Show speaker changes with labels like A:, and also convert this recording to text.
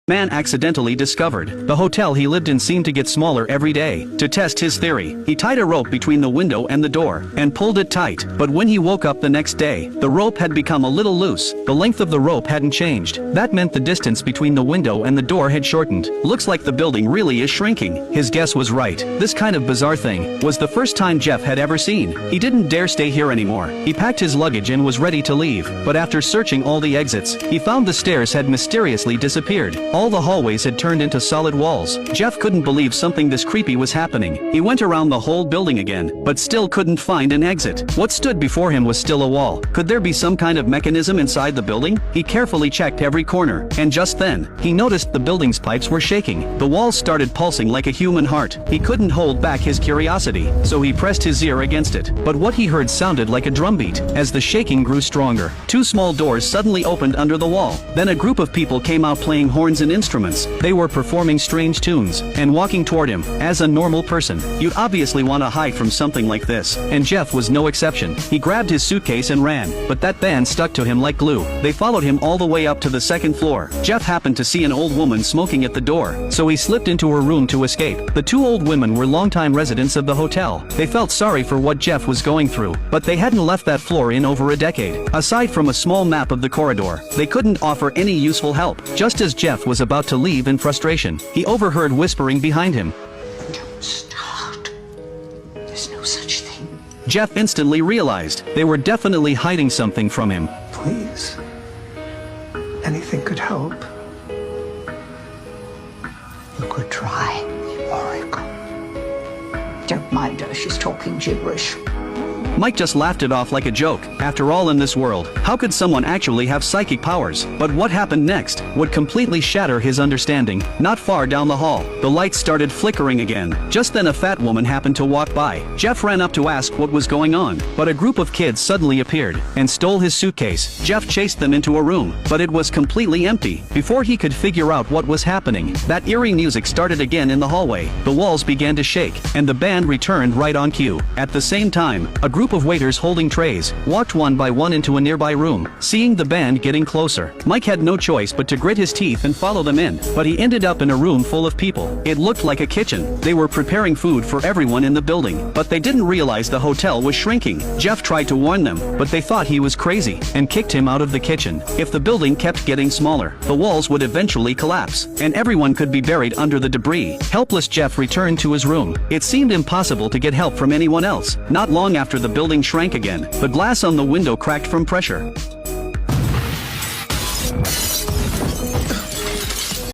A: Man accidentally discovered. The hotel he lived in seemed to get smaller every day. To test his theory, he tied a rope between the window and the door, and pulled it tight. But when he woke up the next day, the rope had become a little loose. The length of the rope hadn't changed. That meant the distance between the window and the door had shortened. Looks like the building really is shrinking. His guess was right. This kind of bizarre thing was the first time Jeff had ever seen. He didn't dare stay here anymore. He packed his luggage and was ready to leave. But after searching all the exits, he found the stairs had mysteriously disappeared. All the hallways had turned into solid walls. Jeff couldn't believe something this creepy was happening. He went around the whole building again, but still couldn't find an exit. What stood before him was still a wall. Could there be some kind of mechanism inside the building? He carefully checked every corner, and just then, he noticed the building's pipes were shaking. The walls started pulsing like a human heart. He couldn't hold back his curiosity, so he pressed his ear against it. But what he heard sounded like a drumbeat. As the shaking grew stronger, two small doors suddenly opened under the wall. Then a group of people came out playing horns and instruments. They were performing strange tunes and walking toward him. As a normal person, you'd obviously want to hide from something like this, and Jeff was no exception. He grabbed his suitcase and ran, but that band stuck to him like glue. They followed him all the way up to the second floor. Jeff happened to see an old woman smoking at the door, so he slipped into her room to escape. The two old women were longtime residents of the hotel. They felt sorry for what Jeff was going through, but they hadn't left that floor in over a decade. Aside from a small map of the corridor, they couldn't offer any useful help. Just as Jeff was about to leave in frustration, he overheard whispering behind him.
B: Don't start. There's no such thing.
A: Jeff instantly realized they were definitely hiding something from him.
C: Please. Anything could help.
B: You could try, Oracle. Don't mind her, she's talking gibberish.
A: Mike just laughed it off like a joke. After all, in this world, how could someone actually have psychic powers? But what happened next would completely shatter his understanding. Not far down the hall, the lights started flickering again. Just then a fat woman happened to walk by. Jeff ran up to ask what was going on, but a group of kids suddenly appeared and stole his suitcase. Jeff chased them into a room, but it was completely empty. Before he could figure out what was happening, that eerie music started again in the hallway. The walls began to shake, and the band returned right on cue. At the same time, a group of waiters holding trays walked one by one into a nearby room. Seeing the band getting closer, Mike had no choice but to grit his teeth and follow them in. But he ended up in a room full of people. It looked like a kitchen. They were preparing food for everyone in the building, but they didn't realize the hotel was shrinking. Jeff tried to warn them, but they thought he was crazy and kicked him out of the kitchen. If the building kept getting smaller, the walls would eventually collapse, and everyone could be buried under the debris. Helpless Jeff returned to his room. It seemed impossible to get help from anyone else. Not long after the building shrank again, the glass on the window cracked from pressure.